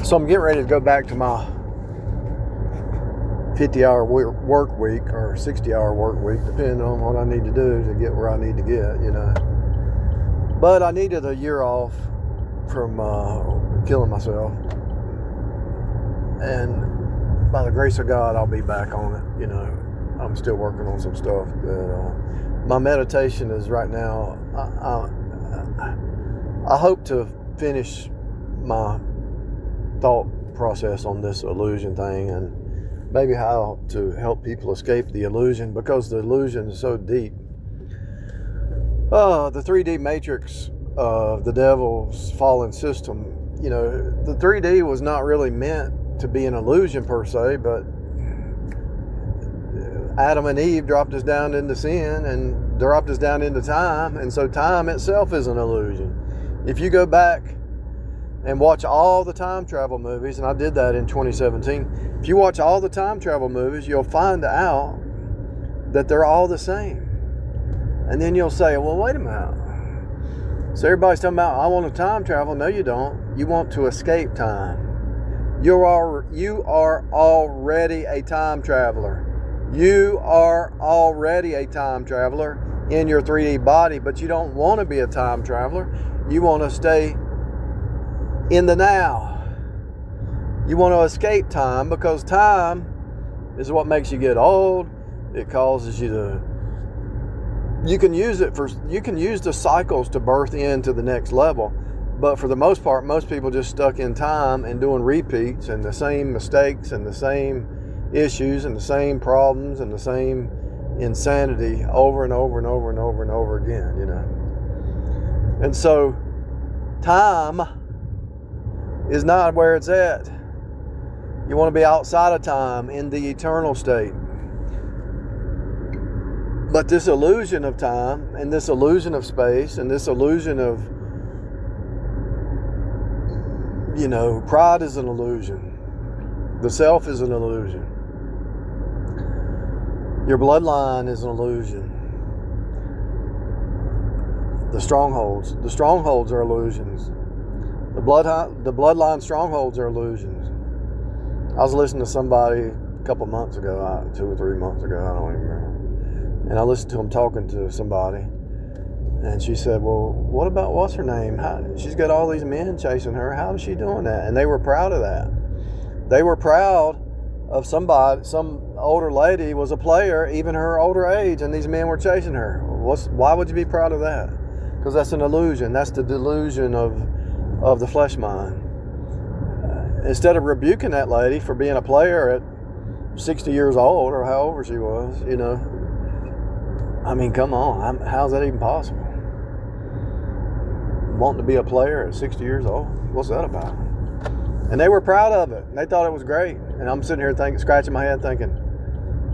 So I'm getting ready to go back to my 50-hour work week or 60-hour work week, depending on what I need to do to get where I need to get, But I needed a year off from killing myself. And by the grace of God, I'll be back on it, I'm still working on some stuff. But my meditation is right now, I hope to finish my thought process on this illusion thing and maybe how to help people escape the illusion, because the illusion is so deep. The 3D matrix of the devil's fallen system, the 3D was not really meant to be an illusion per se, but Adam and Eve dropped us down into sin and dropped us down into time, and so time itself is an illusion. If you go back and watch all the time travel movies, and I did that in 2017, if you watch all the time travel movies, you'll find out that they're all the same. And then you'll say, well, wait a minute. So everybody's talking about, I want to time travel. No, you don't. You want to escape time. You are already a time traveler. You are already a time traveler in your 3D body, but you don't want to be a time traveler. You want to stay in the now. You want to escape time, because time is what makes you get old. It causes you to, you can use the cycles to birth into the next level. But for the most part, most people just stuck in time and doing repeats and the same mistakes and the same issues and the same problems and the same insanity over and over and over and over and over again, And so time is not where it's at. You want to be outside of time in the eternal state. But this illusion of time and this illusion of space and this illusion of, pride is an illusion. The self is an illusion. Your bloodline is an illusion. The strongholds are illusions. The bloodline strongholds are illusions. I was listening to somebody a couple months ago, 2 or 3 months ago, I don't even remember. And I listened to him talking to somebody. And she said, well, what about what's her name? She's got all these men chasing her. How is she doing that? And they were proud of that. They were proud of some older lady was a player, even her older age, and these men were chasing her. Why would you be proud of that? Because that's an illusion. That's the delusion of the flesh mind. Instead of rebuking that lady for being a player at 60 years old or however she was, I mean, come on. How's that even possible? Wanting to be a player at 60 years old? What's that about? And they were proud of it. And they thought it was great. And I'm sitting here scratching my head thinking,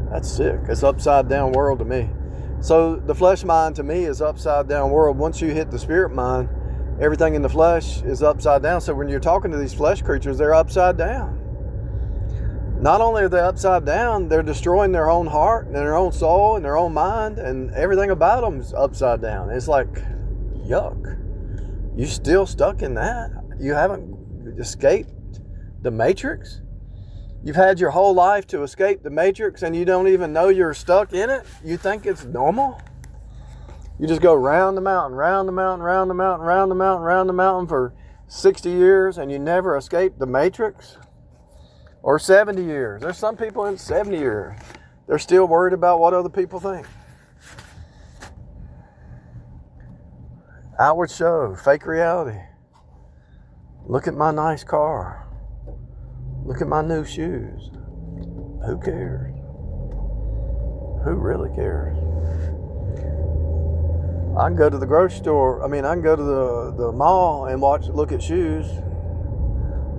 that's sick. It's upside down world to me. So the flesh mind to me is upside down world. Once you hit the spirit mind, everything in the flesh is upside down. So when you're talking to these flesh creatures, they're upside down. Not only are they upside down, they're destroying their own heart and their own soul and their own mind, and everything about them is upside down. It's like, yuck. You still stuck in that? You haven't escaped the matrix? You've had your whole life to escape the matrix and you don't even know you're stuck in it? You think it's normal? You just go round the mountain, round the mountain, round the mountain, round the mountain, round the mountain for 60 years and you never escape the matrix? Or 70 years. There's some people in 70 years. They're still worried about what other people think. Outward show, fake reality. Look at my nice car. Look at my new shoes. Who cares? Who really cares? I can go to the grocery store. I can go to the mall and look at shoes.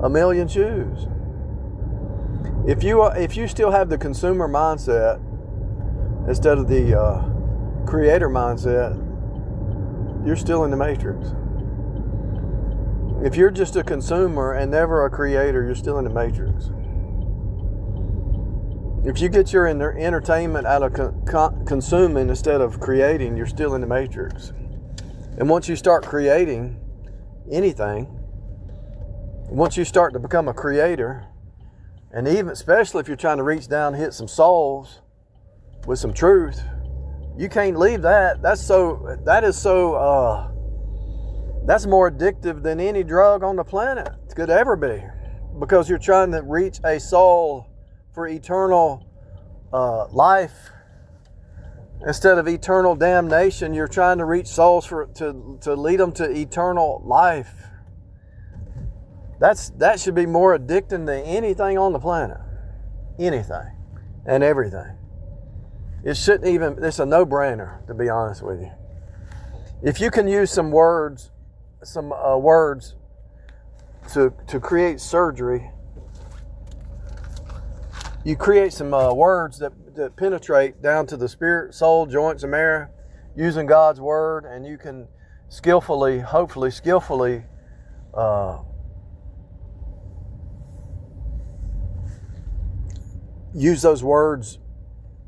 A million shoes. If you still have the consumer mindset instead of the creator mindset, you're still in the matrix. If you're just a consumer and never a creator, you're still in the matrix. If you get your entertainment out of consuming instead of creating, you're still in the matrix. And once you start creating anything, once you start to become a creator, and even especially if you're trying to reach down and hit some souls with some truth, you can't leave that. That's more addictive than any drug on the planet could ever be, because you're trying to reach a soul for eternal life instead of eternal damnation. You're trying to reach souls to lead them to eternal life. That should be more addicting than anything on the planet. Anything and everything. It shouldn't even, it's a no-brainer, to be honest with you. If you can use some words to create surgery, you create some words that penetrate down to the spirit, soul, joints, and marrow using God's word, and you can hopefully skillfully use those words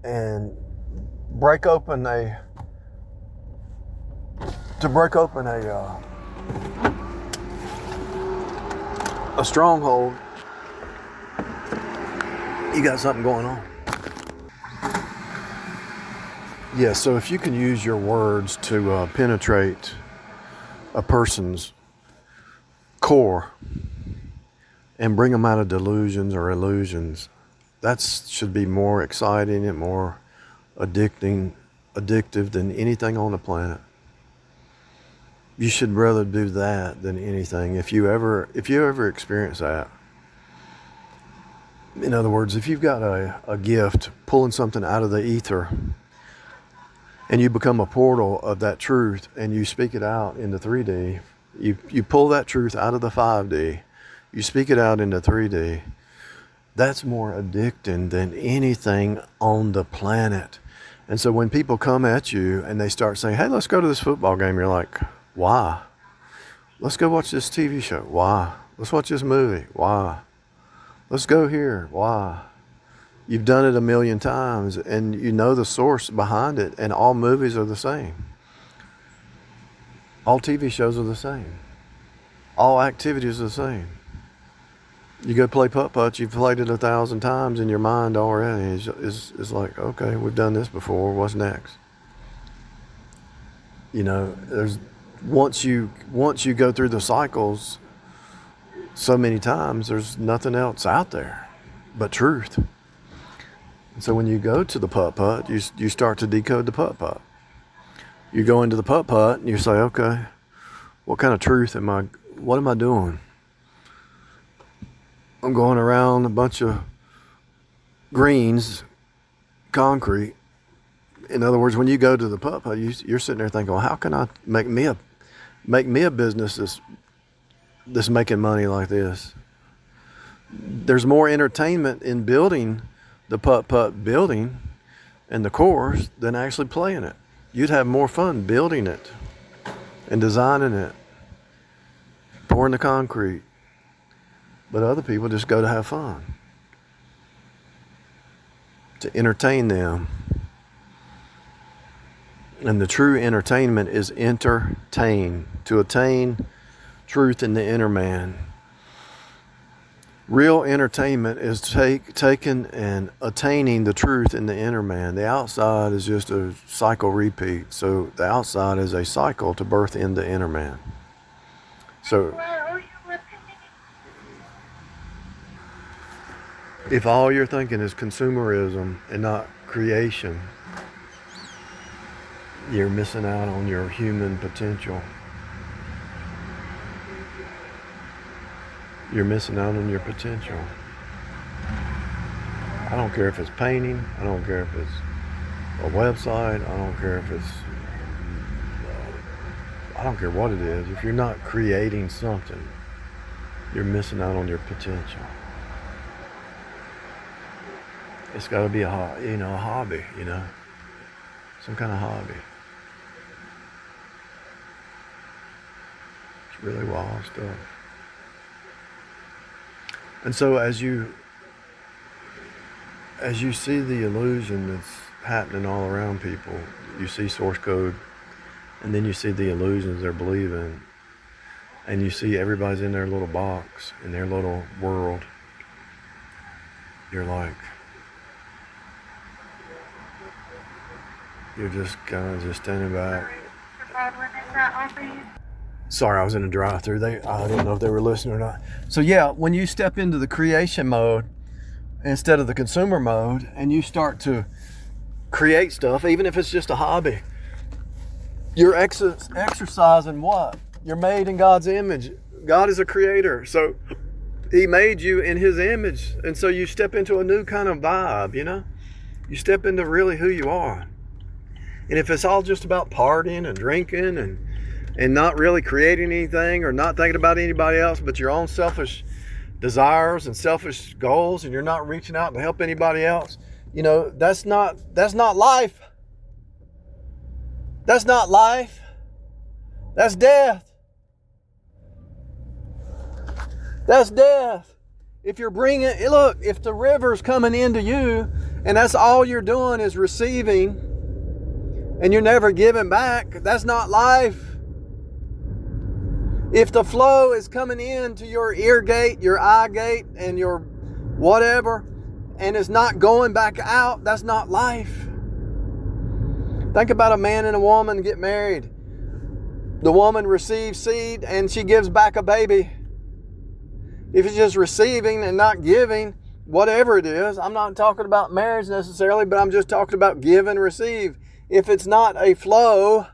and break open a stronghold. You got something going on. Yeah, so if you can use your words to penetrate a person's core and bring them out of delusions or illusions, that should be more exciting and more addictive than anything on the planet. You should rather do that than anything. If you ever experience that, in other words, if you've got a gift, pulling something out of the ether, and you become a portal of that truth, and you speak it out into 3D, you pull that truth out of the 5D, you speak it out into 3D, that's more addicting than anything on the planet. And so when people come at you and they start saying, hey, let's go to this football game, you're like, why? Let's go watch this TV show. Why? Let's watch this movie. Why? Let's go here. Why? You've done it a million times and you know the source behind it, and all movies are the same. All TV shows are the same. All activities are the same. You go play putt-putt, you've played it 1,000 times in your mind already. It's like, okay, we've done this before, what's next? You know, once you go through the cycles so many times, there's nothing else out there but truth. And so when you go to the putt-putt, you start to decode the putt-putt. You go into the putt-putt and you say, okay, what kind of truth what am I doing? I'm going around a bunch of greens, concrete. In other words, when you go to the putt-putt, you're sitting there thinking, well, how can I make me a business that's making money like this? There's more entertainment in building the putt-putt building and the course than actually playing it. You'd have more fun building it and designing it, pouring the concrete. But other people just go to have fun, to entertain them. And the true entertainment is to attain truth in the inner man. Real entertainment is taking and attaining the truth in the inner man. The outside is just a cycle repeat. So the outside is a cycle to birth in the inner man. So if all you're thinking is consumerism and not creation, you're missing out on your human potential. You're missing out on your potential. I don't care if it's painting. I don't care if it's a website. I don't care what it is. If you're not creating something, you're missing out on your potential. It's got to be a hobby, some kind of hobby. It's really wild stuff. And so as you see the illusion that's happening all around people, you see source code, and then you see the illusions they're believing, and you see everybody's in their little box, in their little world, you're like, you're just kind of just standing back. Sorry, I was in a drive-through. I didn't know if they were listening or not. So yeah, when you step into the creation mode instead of the consumer mode, and you start to create stuff, even if it's just a hobby, you're exercising what? You're made in God's image. God is a creator, so He made you in His image, and so you step into a new kind of vibe. You step into really who you are. And if it's all just about partying and drinking and not really creating anything or not thinking about anybody else but your own selfish desires and selfish goals, and you're not reaching out to help anybody else, that's not life. That's not life. That's death. That's death. If the river's coming into you and that's all you're doing is receiving and you're never giving back, that's not life. If the flow is coming into your ear gate, your eye gate, and your whatever, and it's not going back out, that's not life. Think about a man and a woman get married. The woman receives seed and she gives back a baby. If it's just receiving and not giving, whatever it is, I'm not talking about marriage necessarily, but I'm just talking about give and receive. If it's not a flow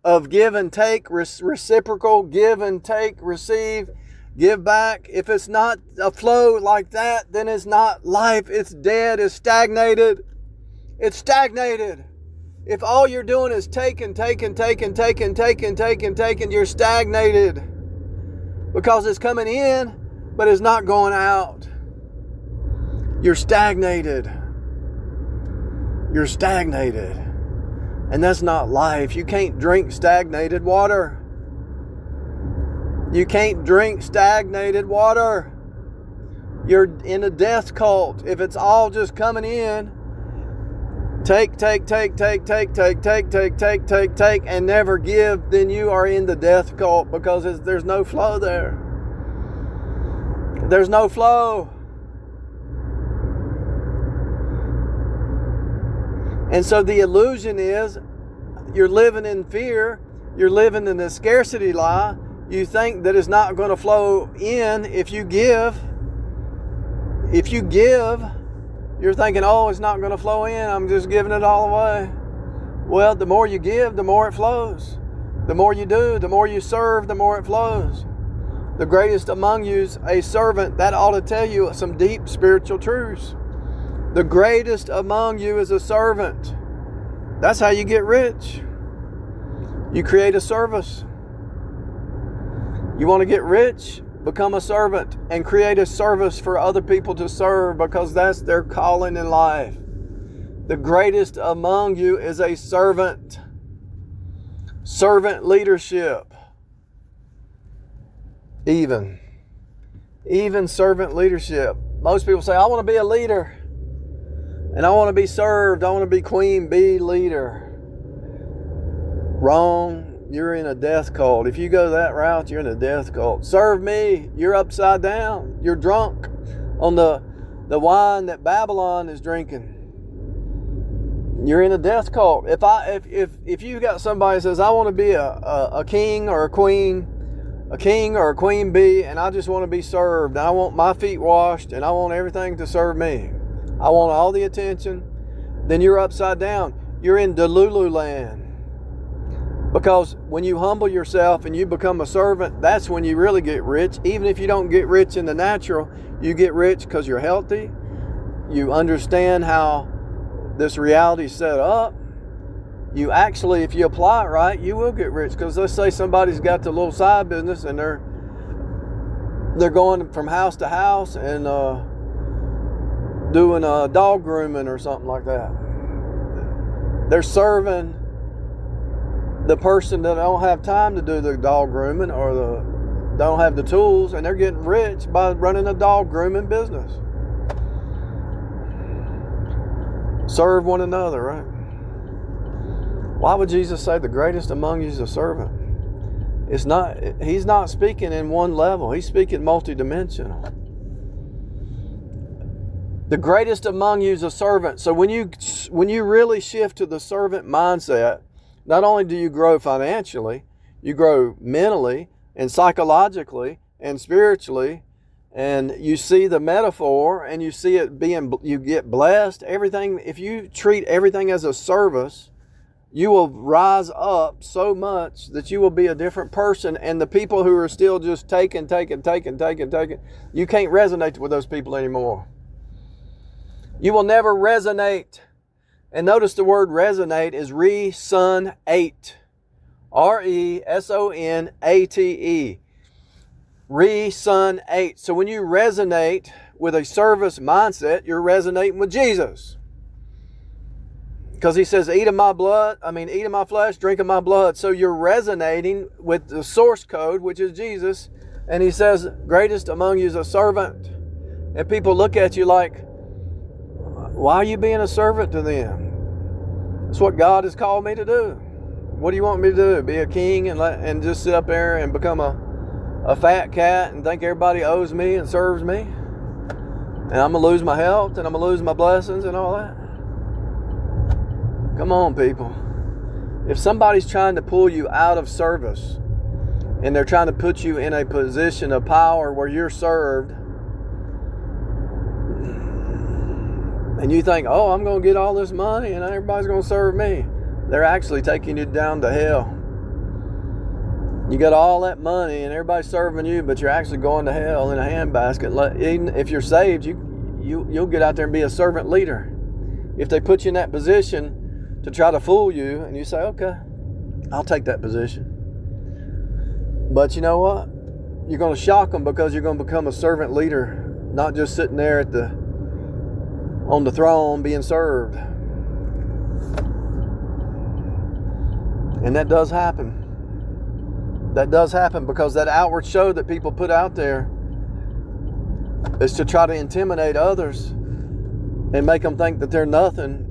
of give and take, reciprocal, give and take, receive, give back, if it's not a flow like that, then it's not life. It's dead. It's stagnated. It's stagnated. If all you're doing is taking, you're stagnated. Because it's coming in, but it's not going out. You're stagnated. You're stagnated. And that's not life. You can't drink stagnated water. You can't drink stagnated water. You're in a death cult. If it's all just coming in, take, and never give, then you are in the death cult, because there's no flow there. There's no flow. And so the illusion is you're living in fear. You're living in the scarcity lie. You think that it's not going to flow in if you give. If you give, you're thinking, oh, it's not going to flow in. I'm just giving it all away. Well, the more you give, the more it flows. The more you do, the more you serve, the more it flows. The greatest among you is a servant. That ought to tell you some deep spiritual truths. The greatest among you is a servant. That's how you get rich. You create a service. You want to get rich? Become a servant and create a service for other people to serve, because that's their calling in life. The greatest among you is a servant. Servant leadership. Even servant leadership. Most people say, I want to be a leader. And I want to be served. I want to be queen bee leader. Wrong. You're in a death cult. If you go that route, you're in a death cult. Serve me. You're upside down. You're drunk on the wine that Babylon is drinking. You're in a death cult. If you got somebody that says, I want to be a king or a queen bee, and I just want to be served, and I want my feet washed, and I want everything to serve me, I want all the attention, then you're upside down. You're in Delulu land. Because when you humble yourself and you become a servant, that's when you really get rich. Even if you don't get rich in the natural, you get rich because you're healthy. You understand how this reality is set up. You actually, if you apply it right, you will get rich. Because let's say somebody's got the little side business and they're going from house to house and doing dog grooming or something like that. They're serving the person that don't have time to do the dog grooming or don't have the tools, and they're getting rich by running a dog grooming business. Serve one another, right? Why would Jesus say the greatest among you is a servant? He's not speaking in one level. He's speaking multidimensional. The greatest among you is a servant. So when you really shift to the servant mindset, not only do you grow financially, you grow mentally and psychologically and spiritually, and you see the metaphor and you see it you get blessed. Everything, if you treat everything as a service, you will rise up so much that you will be a different person. And the people who are still just taking, you can't resonate with those people anymore. You will never resonate. And notice the word resonate is resonate. R-E-S-O-N-A-T-E. Resonate. So when you resonate with a service mindset, you're resonating with Jesus. Because he says, eat of my flesh, drink of my blood. So you're resonating with the source code, which is Jesus. And he says, greatest among you is a servant. And people look at you like, why are you being a servant to them? It's what God has called me to do. What do you want me to do? Be a king and just sit up there and become a fat cat and think everybody owes me and serves me? And I'm going to lose my health and I'm going to lose my blessings and all that? Come on, people. If somebody's trying to pull you out of service and they're trying to put you in a position of power where you're served, and you think, oh, I'm going to get all this money and everybody's going to serve me, they're actually taking you down to hell. You got all that money and everybody's serving you, but you're actually going to hell in a handbasket. Even if you're saved, you'll get out there and be a servant leader. If they put you in that position to try to fool you, and you say, okay, I'll take that position. But you know what? You're going to shock them, because you're going to become a servant leader, not just sitting there on the throne being served. And that does happen. That does happen, because that outward show that people put out there is to try to intimidate others and make them think that they're nothing,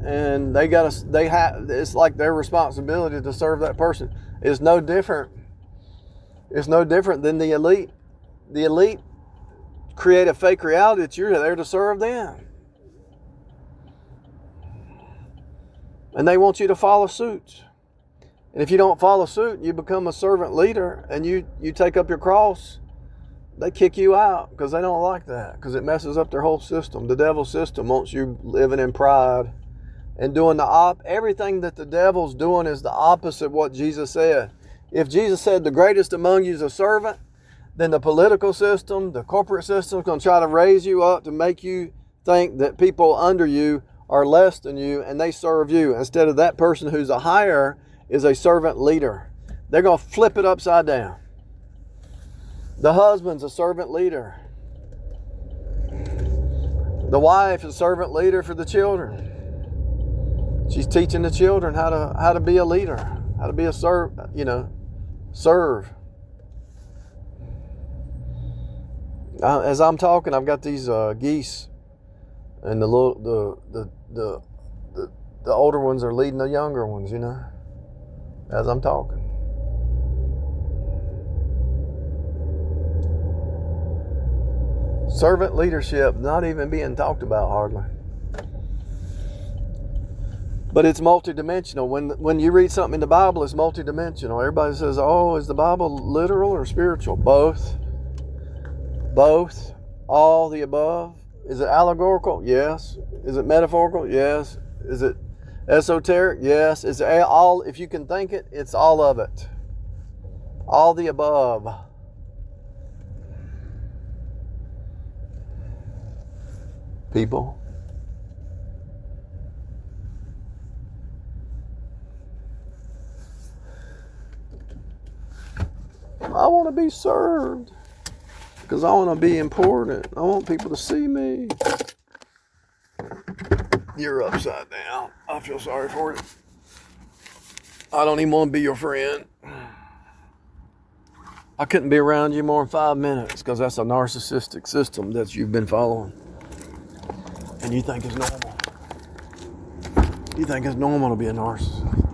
and it's like their responsibility to serve that person. It's no different than the elite. The elite create a fake reality that you're there to serve them. And they want you to follow suit. And if you don't follow suit, you become a servant leader and you take up your cross, they kick you out, because they don't like that, because it messes up their whole system. The devil's system wants you living in pride and doing everything that the devil's doing is the opposite of what Jesus said. If Jesus said the greatest among you is a servant, then the political system, the corporate system is going to try to raise you up to make you think that people under you are less than you and they serve you, instead of that person who's a higher is a servant leader. They're going to flip it upside down. The husband's a servant leader. The wife is a servant leader for the children. She's teaching the children how to be a leader, how to be a serve. As I'm talking, I've got these geese, and the older ones are leading the younger ones, as I'm talking. Servant leadership not even being talked about hardly. But it's multidimensional. When you read something in the Bible, it's multidimensional. Everybody says, oh, is the Bible literal or spiritual? Both. Both. All the above. Is it allegorical? Yes. Is it metaphorical? Yes. Is it esoteric? Yes. Is it all? If you can think it, it's all of it. All the above. People. I want to be served because I want to be important. I want people to see me. You're upside down. I feel sorry for you. I don't even want to be your friend. I couldn't be around you more than 5 minutes because that's a narcissistic system that you've been following. And you think it's normal. You think it's normal to be a narcissist.